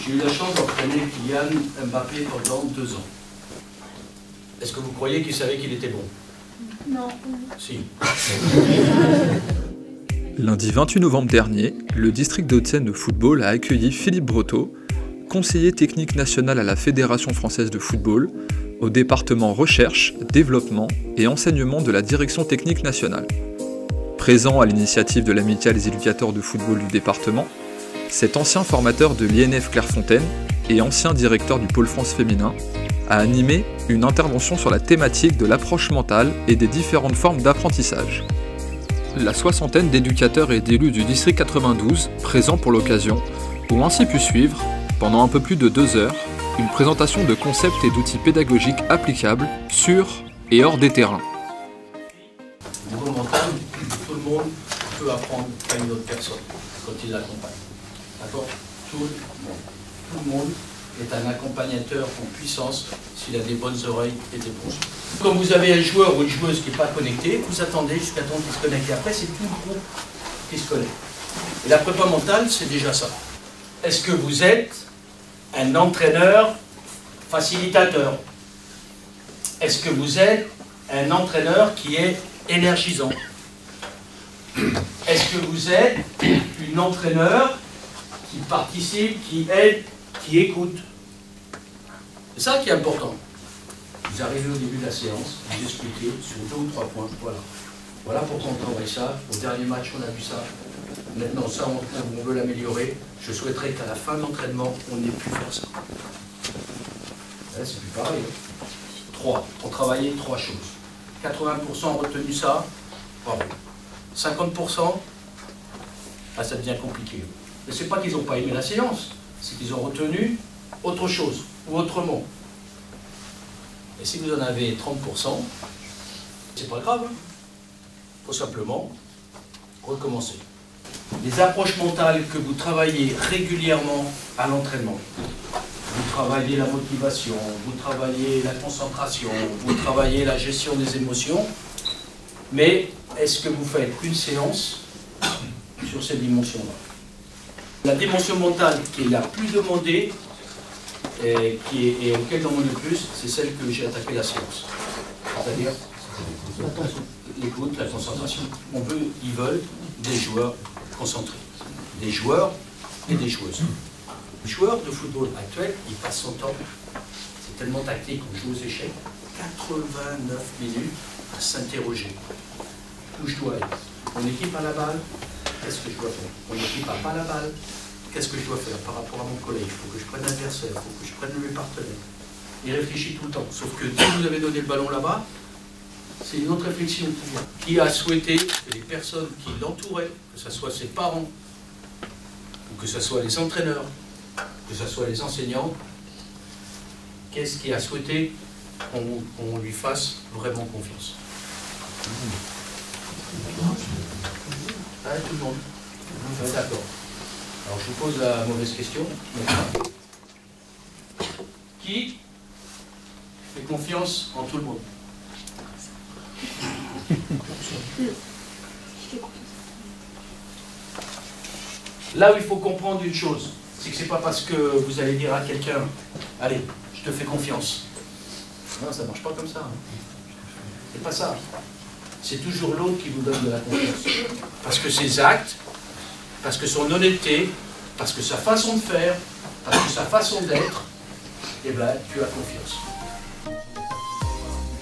J'ai eu la chance d'entraîner Kylian Mbappé pendant 2 ans. Est-ce que vous croyez qu'il savait qu'il était bon? Non. Si. Lundi 28 novembre dernier, le district de Hauts-de-Seine de football a accueilli Philippe Breteau, conseiller technique national à la Fédération française de football, au département recherche, développement et enseignement de la direction technique nationale. Présent à l'initiative de l'amicale des éducateurs de football du département, cet ancien formateur de l'INF Clairefontaine et ancien directeur du pôle France féminin a animé une intervention sur la thématique de l'approche mentale et des différentes formes d'apprentissage. La soixantaine d'éducateurs et d'élus du district 92 présents pour l'occasion ont ainsi pu suivre, pendant un peu plus de 2 heures, une présentation de concepts et d'outils pédagogiques applicables sur et hors des terrains. Au niveau mental, tout le monde peut apprendre à une autre personne quand il l'accompagne. D'accord? Tout le monde est un accompagnateur en puissance s'il a des bonnes oreilles et des bons yeux. Quand vous avez un joueur ou une joueuse qui n'est pas connecté, vous attendez jusqu'à temps qu'il se connecte. Et après, c'est tout le groupe qui se connecte. Et la prépa mentale, c'est déjà ça. Est-ce que vous êtes un entraîneur facilitateur? Est-ce que vous êtes un entraîneur qui est énergisant? Est-ce que vous êtes une entraîneur qui participe, qui aide, qui écoute? C'est ça qui est important. Vous arrivez au début de la séance, vous expliquez sur 2 ou 3 points, voilà. Voilà pourquoi on travaille ça. Au dernier match, on a vu ça. Maintenant, ça, on veut l'améliorer. Je souhaiterais qu'à la fin de l'entraînement, on ait pu faire ça. Là, c'est plus pareil. 3. On travaillait 3 choses. 80% ont retenu ça. Bravo. 50%, là, ça devient compliqué. Mais ce n'est pas qu'ils n'ont pas aimé la séance, c'est qu'ils ont retenu autre chose, ou autrement. Et si vous en avez 30%, c'est pas grave. Il faut simplement recommencer. Les approches mentales que vous travaillez régulièrement à l'entraînement, vous travaillez la motivation, vous travaillez la concentration, vous travaillez la gestion des émotions, mais est-ce que vous faites une séance sur ces dimensions-là? La dimension mentale qui est la plus demandée et auquel on demande le plus, c'est celle que j'ai attaqué la séance. C'est-à-dire l'écoute, la concentration. Ils veulent des joueurs concentrés. Des joueurs et des joueuses. Les joueurs de football actuels, ils passent son temps, c'est tellement tactique, on joue aux échecs, 89 minutes à s'interroger. Où je dois être? Mon équipe a la balle, qu'est-ce que je dois faire? Mon équipe n'a pas la balle, qu'est-ce que je dois faire par rapport à mon collègue? Il faut que je prenne l'adversaire, il faut que je prenne mes partenaires. Il réfléchit tout le temps. Sauf que si vous avez donné le ballon là-bas, c'est une autre réflexion qui vient. Qui a souhaité que les personnes qui l'entouraient, que ce soit ses parents, ou que ce soit les entraîneurs, que ce soit les enseignants, qu'est-ce qui a souhaité qu'on lui fasse vraiment confiance? Ah, tout le monde. D'accord. Alors je vous pose la mauvaise question. Qui fait confiance en tout le monde? Là où il faut comprendre une chose, c'est que c'est pas parce que vous allez dire à quelqu'un « Allez, je te fais confiance ». Non, ça ne marche pas comme ça. C'est pas ça. C'est toujours l'autre qui vous donne de la confiance. Parce que ses actes, parce que son honnêteté, parce que sa façon de faire, parce que sa façon d'être, eh bien, tu as confiance.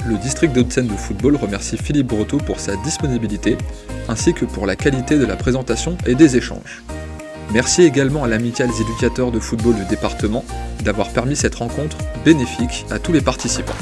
Le district de Hauts-de-Seine de football remercie Philippe Breteau pour sa disponibilité, ainsi que pour la qualité de la présentation et des échanges. Merci également à l'amicale des éducateurs de football du département d'avoir permis cette rencontre bénéfique à tous les participants.